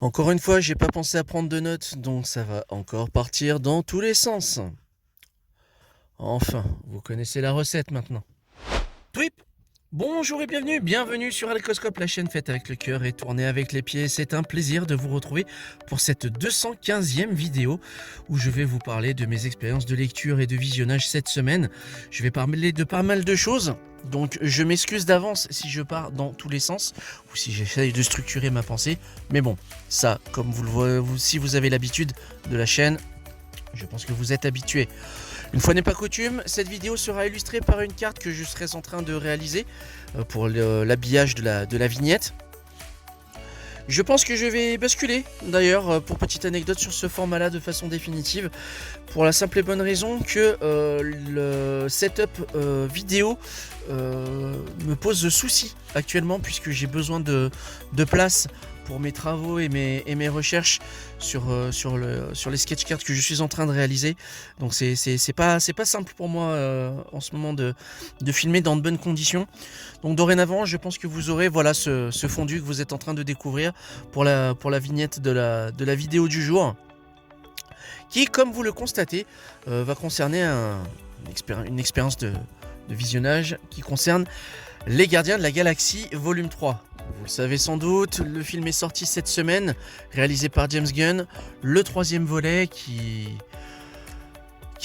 Encore une fois, j'ai pas pensé à prendre de notes, donc ça va encore partir dans tous les sens. Enfin, vous connaissez la recette maintenant. Twip! Bonjour et bienvenue sur Alcoscope, la chaîne faite avec le cœur et tournée avec les pieds. C'est un plaisir de vous retrouver pour cette 215e vidéo où je vais vous parler de mes expériences de lecture et de visionnage cette semaine. Je vais parler de pas mal de choses, donc je m'excuse d'avance si je pars dans tous les sens ou si j'essaye de structurer ma pensée. Mais bon, ça, comme vous le voyez, si vous avez l'habitude de la chaîne, je pense que vous êtes habitué. Une fois n'est pas coutume, cette vidéo sera illustrée par une carte que je serai en train de réaliser pour l'habillage de la vignette. Je pense que je vais basculer d'ailleurs pour petite anecdote sur ce format là de façon définitive pour la simple et bonne raison que le setup vidéo me pose souci actuellement puisque j'ai besoin de place pour mes travaux et mes recherches sur les sketch cards que je suis en train de réaliser. Donc c'est pas simple pour moi en ce moment de filmer dans de bonnes conditions. Donc dorénavant, je pense que vous aurez voilà ce fondu que vous êtes en train de découvrir pour la vignette de la vidéo du jour, qui, comme vous le constatez, va concerner une expérience de visionnage qui concerne Les Gardiens de la Galaxie volume 3. Vous le savez sans doute, le film est sorti cette semaine, réalisé par James Gunn, le 3e volet qui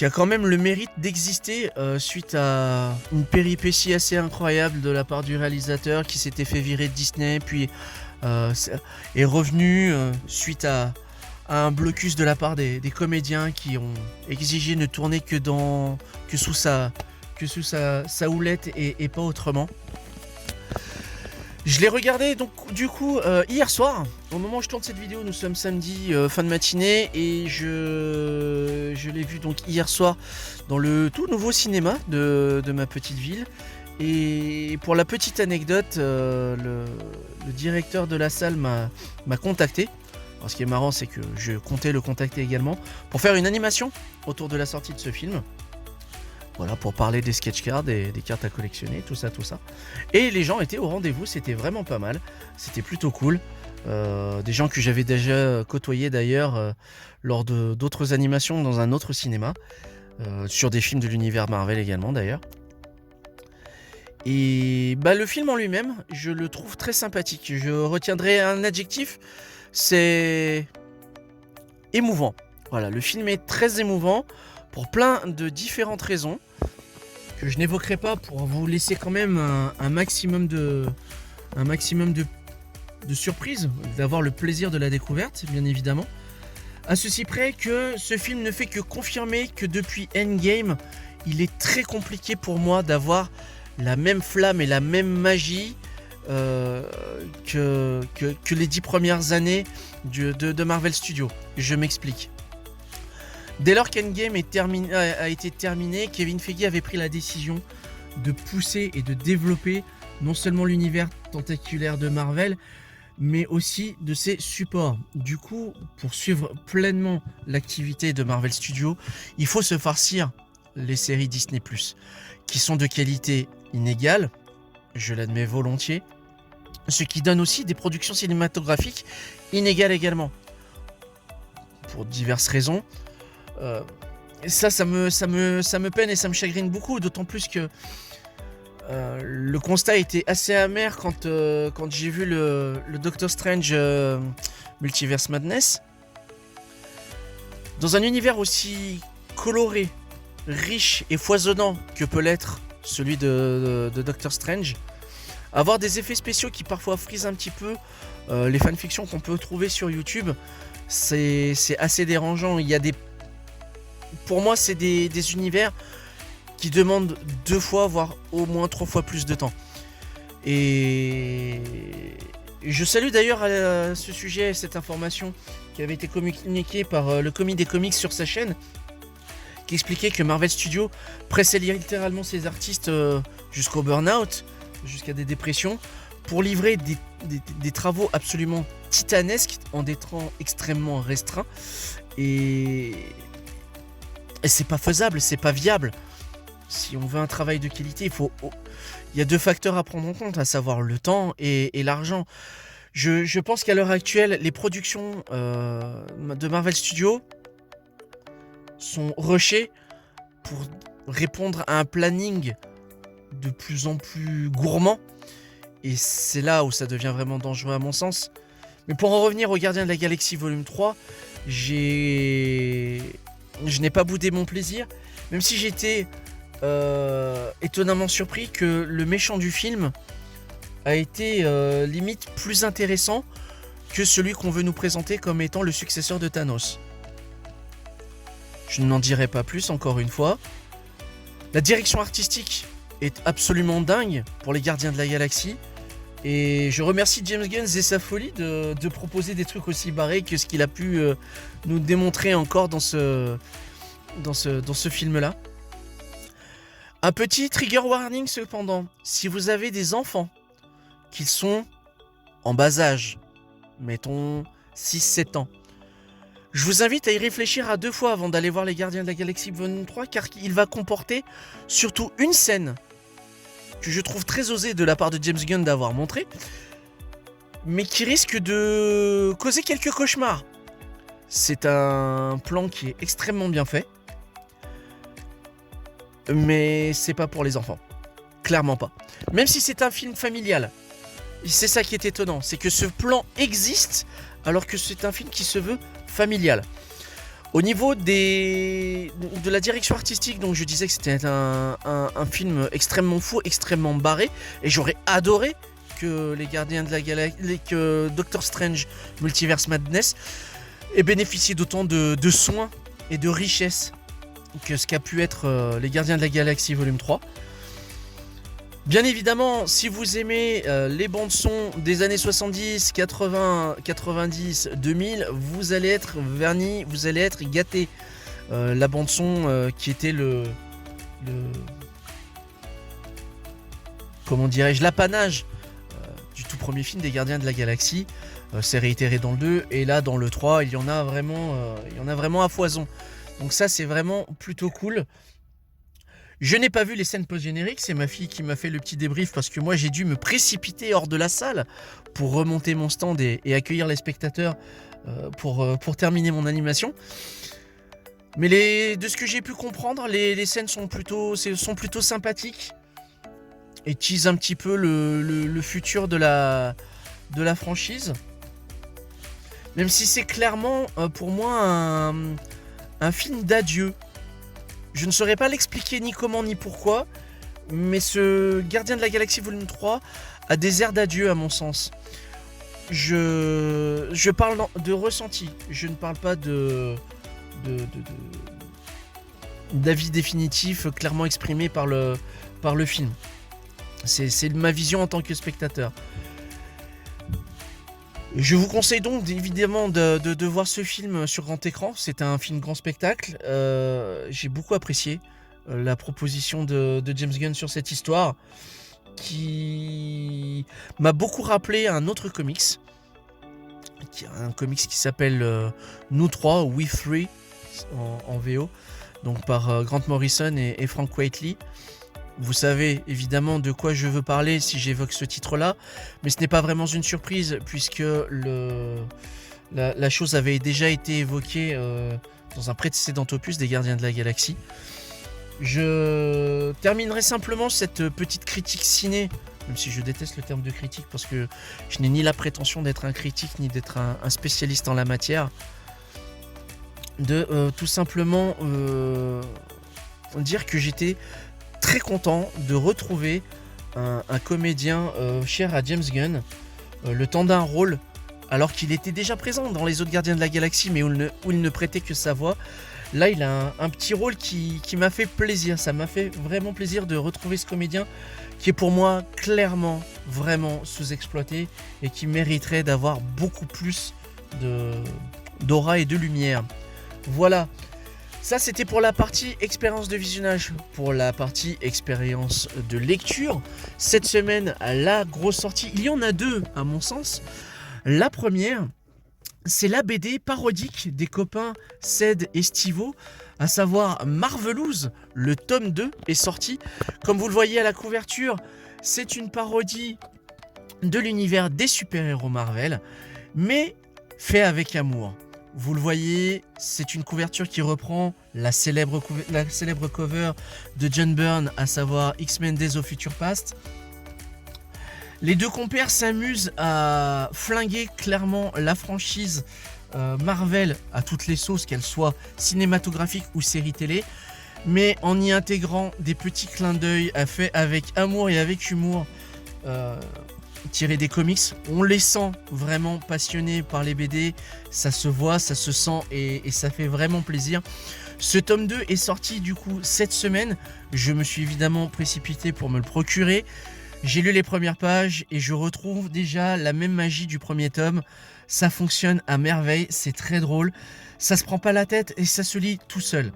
a quand même le mérite d'exister suite à une péripétie assez incroyable de la part du réalisateur qui s'était fait virer de Disney, puis est revenu suite à un blocus de la part des comédiens qui ont exigé ne tourner que sous sa houlette et pas autrement. Je l'ai regardé donc du coup hier soir. Au moment où je tourne cette vidéo, nous sommes samedi fin de matinée et je l'ai vu donc hier soir dans le tout nouveau cinéma de ma petite ville. Et pour la petite anecdote, le directeur de la salle m'a contacté. Alors, ce qui est marrant, c'est que je comptais le contacter également pour faire une animation autour de la sortie de ce film. Voilà, pour parler des sketch cards, des cartes à collectionner, tout ça. Et les gens étaient au rendez-vous, c'était vraiment pas mal. C'était plutôt cool. Des gens que j'avais déjà côtoyés d'ailleurs lors d'autres animations dans un autre cinéma. Sur des films de l'univers Marvel également d'ailleurs. Et le film en lui-même, je le trouve très sympathique. Je retiendrai un adjectif, c'est émouvant. Voilà, le film est très émouvant pour plein de différentes raisons que je n'évoquerai pas pour vous laisser quand même un maximum de surprises, d'avoir le plaisir de la découverte, bien évidemment. À ceci près que ce film ne fait que confirmer que depuis Endgame, il est très compliqué pour moi d'avoir la même flamme et la même magie que les 10 premières années de Marvel Studios. Je m'explique. Dès lors qu'Endgame a été terminé, Kevin Feige avait pris la décision de pousser et de développer non seulement l'univers tentaculaire de Marvel, mais aussi de ses supports. Du coup, pour suivre pleinement l'activité de Marvel Studios, il faut se farcir les séries Disney+, qui sont de qualité inégale, je l'admets volontiers, ce qui donne aussi des productions cinématographiques inégales également. Pour diverses raisons. Ça me peine et ça me chagrine beaucoup, d'autant plus que le constat était assez amer quand j'ai vu le Doctor Strange Multiverse Madness. Dans un univers aussi coloré, riche et foisonnant que peut l'être celui de Doctor Strange, avoir des effets spéciaux qui parfois frisent un petit peu les fanfictions qu'on peut trouver sur YouTube, c'est assez dérangeant. Pour moi, c'est des univers qui demandent 2 fois, voire au moins 3 fois plus de temps. Et je salue d'ailleurs à ce sujet cette information qui avait été communiquée par le Comic des Comics sur sa chaîne, qui expliquait que Marvel Studios pressait littéralement ses artistes jusqu'au burn-out, jusqu'à des dépressions, pour livrer des travaux absolument titanesques en des temps extrêmement restreints. Et c'est pas faisable, c'est pas viable. Si on veut un travail de qualité, il y a 2 facteurs à prendre en compte, à savoir le temps et l'argent. Je pense qu'à l'heure actuelle, les productions de Marvel Studios sont rushées pour répondre à un planning de plus en plus gourmand. Et c'est là où ça devient vraiment dangereux à mon sens. Mais pour en revenir au Gardiens de la Galaxie volume 3, je n'ai pas boudé mon plaisir. Même si j'étais étonnamment surpris que le méchant du film a été limite plus intéressant que celui qu'on veut nous présenter comme étant le successeur de Thanos. Je n'en dirai pas plus encore une fois. La direction artistique est absolument dingue pour les Gardiens de la Galaxie. Et je remercie James Gunn et sa folie de proposer des trucs aussi barrés que ce qu'il a pu nous démontrer encore dans ce film-là. Un petit trigger warning cependant. Si vous avez des enfants qui sont en bas âge, mettons 6-7 ans, je vous invite à y réfléchir à 2 fois avant d'aller voir les Gardiens de la Galaxie Volume 3, car il va comporter surtout une scène que je trouve très osée de la part de James Gunn d'avoir montré, mais qui risque de causer quelques cauchemars. C'est un plan qui est extrêmement bien fait, mais c'est pas pour les enfants. Clairement pas. Même si c'est un film familial. C'est ça qui est étonnant, c'est que ce plan existe alors que c'est un film qui se veut familial. Au niveau de la direction artistique, donc je disais que c'était un film extrêmement fou, extrêmement barré, et j'aurais adoré que les Gardiens de la Galaxie, que Doctor Strange Multiverse Madness ait bénéficié d'autant de soins et de richesse que ce qu'a pu être les Gardiens de la Galaxie Volume 3. Bien évidemment, si vous aimez les bandes son des années 70, 80, 90, 2000, vous allez être vernis, vous allez être gâtés. La bande son qui était comment dirais-je, l'apanage du tout premier film des Gardiens de la Galaxie, c'est réitéré dans le 2, et là dans le 3, il y en a vraiment à foison. Donc ça, c'est vraiment plutôt cool. Je n'ai pas vu les scènes post-génériques, c'est ma fille qui m'a fait le petit débrief parce que moi j'ai dû me précipiter hors de la salle pour remonter mon stand et accueillir les spectateurs pour terminer mon animation. Mais de ce que j'ai pu comprendre, les scènes sont plutôt sympathiques et teasent un petit peu le futur de la franchise. Même si c'est clairement pour moi un film d'adieu. Je ne saurais pas l'expliquer ni comment ni pourquoi, mais ce Gardien de la Galaxie Volume 3 a des airs d'adieu à mon sens. Je parle de ressenti, je ne parle pas d'avis définitif clairement exprimé par le film. C'est ma vision en tant que spectateur. Je vous conseille donc évidemment de voir ce film sur grand écran. C'est un film grand spectacle. J'ai beaucoup apprécié la proposition de James Gunn sur cette histoire, qui m'a beaucoup rappelé un autre comics, un comics qui s'appelle Nous 3, We 3 en VO, donc par Grant Morrison et Frank Whiteley. Vous savez évidemment de quoi je veux parler si j'évoque ce titre-là, mais ce n'est pas vraiment une surprise puisque la chose avait déjà été évoquée dans un précédent opus des Gardiens de la Galaxie. Je terminerai simplement cette petite critique ciné, même si je déteste le terme de critique parce que je n'ai ni la prétention d'être un critique ni d'être un spécialiste en la matière, de tout simplement dire que j'étais très content de retrouver un comédien cher à James Gunn, le temps d'un rôle, alors qu'il était déjà présent dans les autres Gardiens de la Galaxie, mais où il ne prêtait que sa voix. Là, il a un petit rôle qui m'a fait plaisir. Ça m'a fait vraiment plaisir de retrouver ce comédien qui est pour moi clairement vraiment sous-exploité et qui mériterait d'avoir beaucoup plus d'aura et de lumière. Voilà. Ça, c'était pour la partie expérience de visionnage. Pour la partie expérience de lecture, cette semaine, la grosse sortie, il y en a 2 à mon sens. La première, c'est la BD parodique des copains Ced et Stivo, à savoir Marvelouse. Le tome 2 est sorti. Comme vous le voyez à la couverture, c'est une parodie de l'univers des super-héros Marvel, mais fait avec amour. Vous le voyez, c'est une couverture qui reprend la célèbre cover de John Byrne, à savoir X-Men Days of Future Past. Les deux compères s'amusent à flinguer clairement la franchise Marvel à toutes les sauces, qu'elles soient cinématographiques ou séries télé, mais en y intégrant des petits clins d'œil faits avec amour et avec humour, tirés des comics. On les sent vraiment passionnés par les BD, ça se voit, ça se sent et ça fait vraiment plaisir. Ce tome 2 est sorti du coup cette semaine, je me suis évidemment précipité pour me le procurer. J'ai lu les premières pages et je retrouve déjà la même magie du premier tome. Ça fonctionne à merveille, c'est très drôle, ça se prend pas la tête et ça se lit tout seul.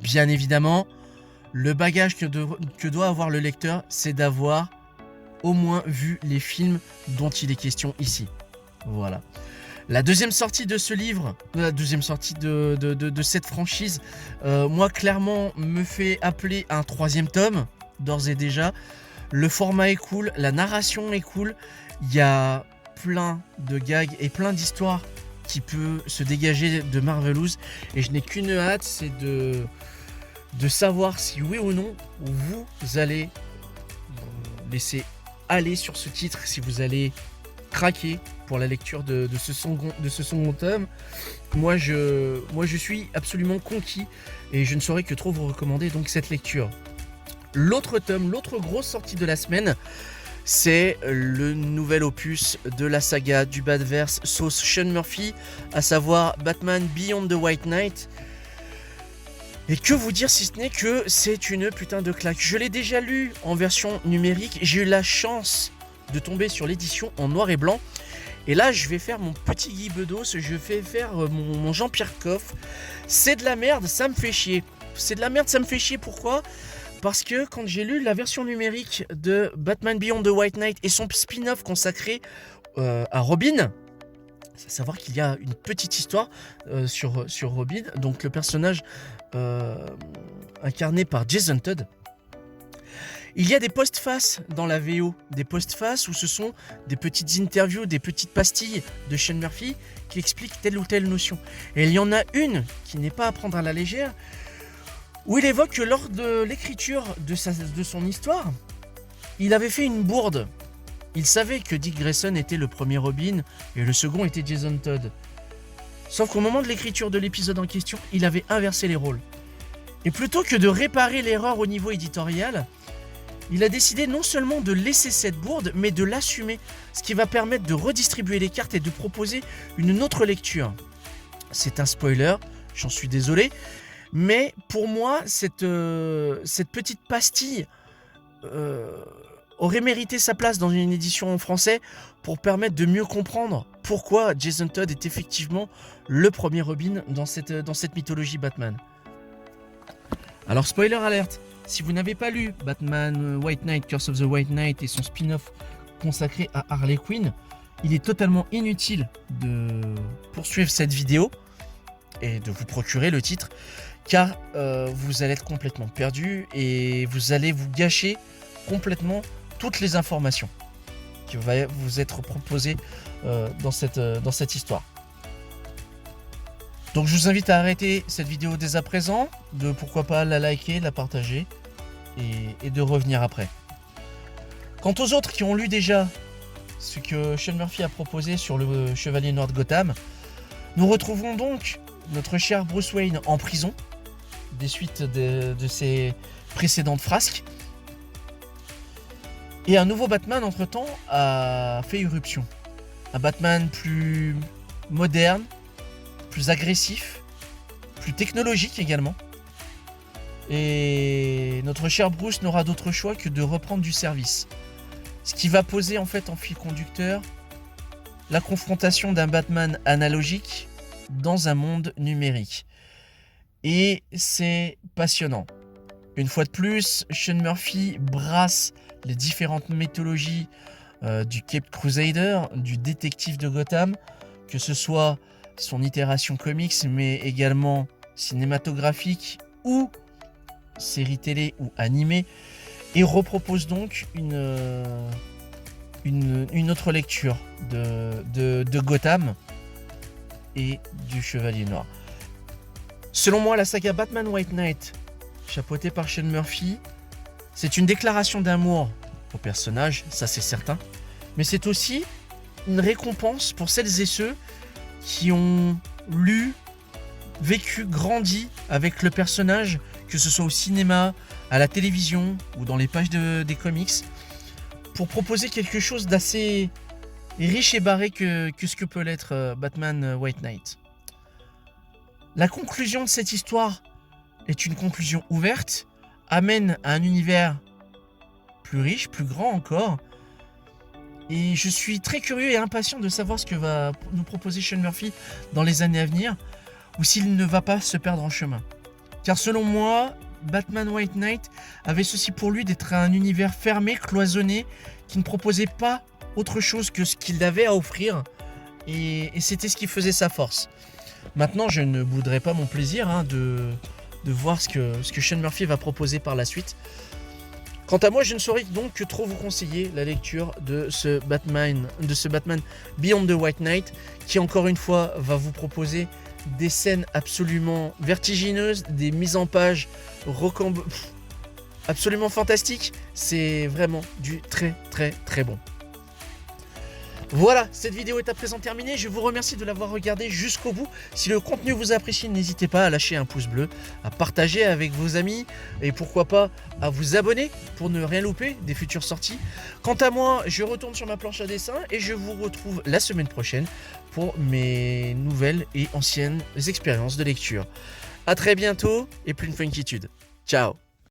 Bien évidemment, le bagage que doit avoir le lecteur, c'est d'avoir au moins vu les films dont il est question ici. Voilà. La deuxième sortie de ce livre, la deuxième sortie de cette franchise, moi clairement me fait appeler un troisième tome, d'ores et déjà. Le format est cool, la narration est cool, il y a plein de gags et plein d'histoires qui peut se dégager de Marvelous, et je n'ai qu'une hâte, c'est de savoir si oui ou non vous allez laisser aller sur ce titre, si vous allez craquer pour la lecture de ce second tome. Moi je suis absolument conquis et je ne saurais que trop vous recommander donc cette lecture. L'autre tome, l'autre grosse sortie de la semaine, c'est le nouvel opus de la saga du Badverse sauce Sean Murphy, à savoir Batman Beyond the White Knight. Et que vous dire si ce n'est que c'est une putain de claque. Je l'ai déjà lu en version numérique, j'ai eu la chance de tomber sur l'édition en noir et blanc. Et là, je vais faire mon petit Guy Bedos, je vais faire mon Jean-Pierre Coff. C'est de la merde, ça me fait chier. C'est de la merde, ça me fait chier, pourquoi ? Parce que quand j'ai lu la version numérique de Batman Beyond the White Knight et son spin-off consacré à Robin, c'est à savoir qu'il y a une petite histoire sur Robin, donc le personnage incarné par Jason Todd. Il y a des post-faces dans la VO, des post-faces où ce sont des petites interviews, des petites pastilles de Sean Murphy qui expliquent telle ou telle notion. Et il y en a une qui n'est pas à prendre à la légère, où il évoque que lors de l'écriture de son histoire, il avait fait une bourde. Il savait que Dick Grayson était le premier Robin et le second était Jason Todd. Sauf qu'au moment de l'écriture de l'épisode en question, il avait inversé les rôles. Et plutôt que de réparer l'erreur au niveau éditorial, il a décidé non seulement de laisser cette bourde, mais de l'assumer, ce qui va permettre de redistribuer les cartes et de proposer une autre lecture. C'est un spoiler, j'en suis désolé, mais pour moi, cette petite pastille aurait mérité sa place dans une édition en français pour permettre de mieux comprendre pourquoi Jason Todd est effectivement le premier Robin dans cette mythologie Batman. Alors spoiler alert, si vous n'avez pas lu Batman White Knight, Curse of the White Knight et son spin-off consacré à Harley Quinn, il est totalement inutile de poursuivre cette vidéo et de vous procurer le titre, car vous allez être complètement perdu et vous allez vous gâcher complètement toutes les informations qui vont vous être proposées dans cette histoire. Donc je vous invite à arrêter cette vidéo dès à présent, de pourquoi pas la liker, la partager et de revenir après. Quant aux autres qui ont lu déjà ce que Sean Murphy a proposé sur le Chevalier Noir de Gotham, nous retrouvons donc notre cher Bruce Wayne en prison des suites de ses précédentes frasques. Et un nouveau Batman entre-temps a fait irruption. Un Batman plus moderne, plus agressif, plus technologique également. Et notre cher Bruce n'aura d'autre choix que de reprendre du service. Ce qui va poser en fait en fil conducteur la confrontation d'un Batman analogique dans un monde numérique. Et c'est passionnant. Une fois de plus, Sean Murphy brasse les différentes mythologies du Caped Crusader, du détective de Gotham, que ce soit son itération comics, mais également cinématographique ou série télé ou animée, et repropose donc une une autre lecture de Gotham et du Chevalier Noir. Selon moi, la saga Batman White Knight, chapeautée par Sean Murphy, c'est une déclaration d'amour au personnage, ça c'est certain, mais c'est aussi une récompense pour celles et ceux qui ont lu, vécu, grandi avec le personnage, que ce soit au cinéma, à la télévision ou dans les pages des comics, pour proposer quelque chose d'assez riche et barré que ce que peut l'être Batman White Knight. La conclusion de cette histoire est une conclusion ouverte, amène à un univers plus riche, plus grand encore, et je suis très curieux et impatient de savoir ce que va nous proposer Sean Murphy dans les années à venir, ou s'il ne va pas se perdre en chemin. Car selon moi, Batman White Knight avait ceci pour lui d'être un univers fermé, cloisonné, qui ne proposait pas autre chose que ce qu'il avait à offrir, et c'était ce qui faisait sa force. Maintenant, je ne bouderai pas mon plaisir de voir ce que Sean Murphy va proposer par la suite. Quant à moi, je ne saurais donc que trop vous conseiller la lecture de ce Batman Beyond the White Knight, qui encore une fois va vous proposer des scènes absolument vertigineuses, des mises en page absolument fantastiques. C'est vraiment du très très très bon. Voilà, cette vidéo est à présent terminée. Je vous remercie de l'avoir regardée jusqu'au bout. Si le contenu vous apprécie, n'hésitez pas à lâcher un pouce bleu, à partager avec vos amis et pourquoi pas à vous abonner pour ne rien louper des futures sorties. Quant à moi, je retourne sur ma planche à dessin et je vous retrouve la semaine prochaine pour mes nouvelles et anciennes expériences de lecture. A très bientôt et plein de funkytude. Ciao.